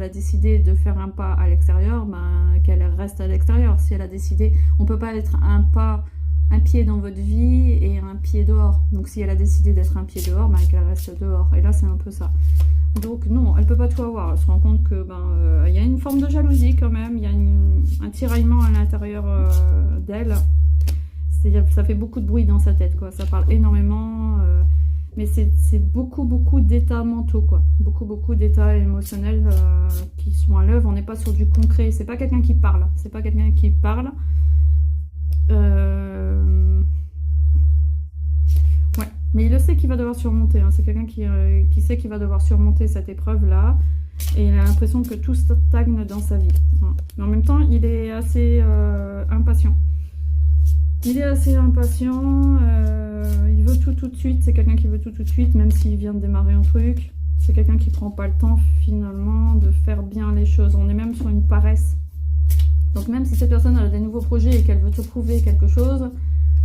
a décidé de faire un pas à l'extérieur, ben, qu'elle reste à l'extérieur. Si elle a décidé, on peut pas être un pied dans votre vie et un pied dehors. Donc si elle a décidé d'être un pied dehors, ben, qu'elle reste dehors. Et là, c'est un peu ça. Donc non, elle peut pas tout avoir. Elle se rend compte que y a une forme de jalousie quand même. Il y a un tiraillement à l'intérieur d'elle. Ça fait beaucoup de bruit dans sa tête, quoi. Ça parle énormément. Mais c'est beaucoup d'états mentaux, quoi. Beaucoup d'états émotionnels qui sont à l'œuvre. On n'est pas sur du concret. C'est pas quelqu'un qui parle. C'est pas quelqu'un qui parle. Ouais, mais il le sait qu'il va devoir surmonter. Hein. C'est quelqu'un qui sait qu'il va devoir surmonter cette épreuve-là. Et il a l'impression que tout stagne dans sa vie. Hein. Mais en même temps, il est assez impatient. Il est assez impatient. Il veut tout de suite. C'est quelqu'un qui veut tout de suite, même s'il vient de démarrer un truc. C'est quelqu'un qui prend pas le temps, finalement, de faire bien les choses. On est même sur une paresse. Donc même si cette personne a des nouveaux projets et qu'elle veut te prouver quelque chose,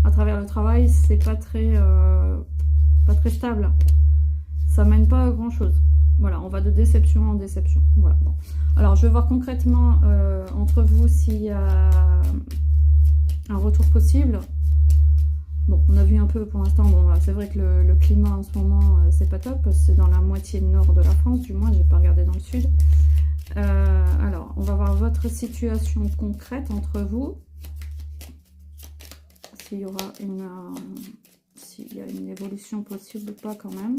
à travers le travail, c'est pas très stable. Ça mène pas à grand chose. Voilà, on va de déception en déception. Voilà. Bon. Alors, je vais voir concrètement entre vous s'il y a un retour possible. Bon, on a vu un peu pour l'instant. Bon, c'est vrai que le climat en ce moment, c'est pas top. C'est dans la moitié nord de la France, du moins, j'ai pas regardé dans le sud. Alors, on va voir votre situation concrète entre vous. S'il y aura s'il y a une évolution possible ou pas quand même.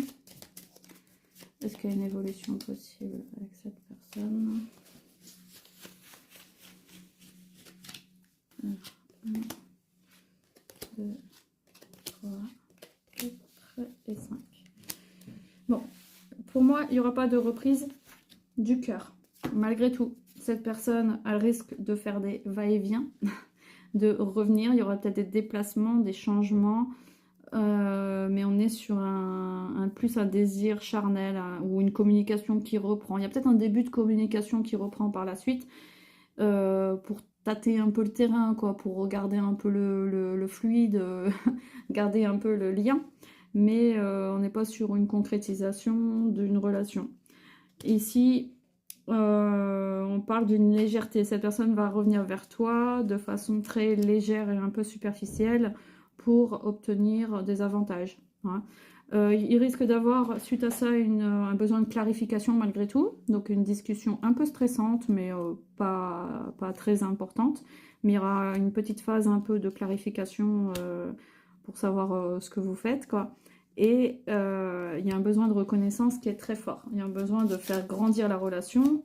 Est-ce qu'il y a une évolution possible avec cette personne? Alors, 1, 2, 3, 4 et 5. Bon, pour moi, il n'y aura pas de reprise du cœur. Malgré tout, cette personne, elle risque de faire des va-et-vient, de revenir. Il y aura peut-être des déplacements, des changements. Mais on est sur plus un désir charnel ou une communication qui reprend. Il y a peut-être un début de communication qui reprend par la suite pour tâter un peu le terrain, quoi, pour regarder un peu le fluide, garder un peu le lien. Mais on n'est pas sur une concrétisation d'une relation. Ici, on parle d'une légèreté. Cette personne va revenir vers toi de façon très légère et un peu superficielle pour obtenir des avantages. Hein. Il risque d'avoir, suite à ça, un besoin de clarification malgré tout. Donc une discussion un peu stressante, mais pas très importante. Mais il y aura une petite phase un peu de clarification pour savoir ce que vous faites, quoi. Et il y a un besoin de reconnaissance qui est très fort. Il y a un besoin de faire grandir la relation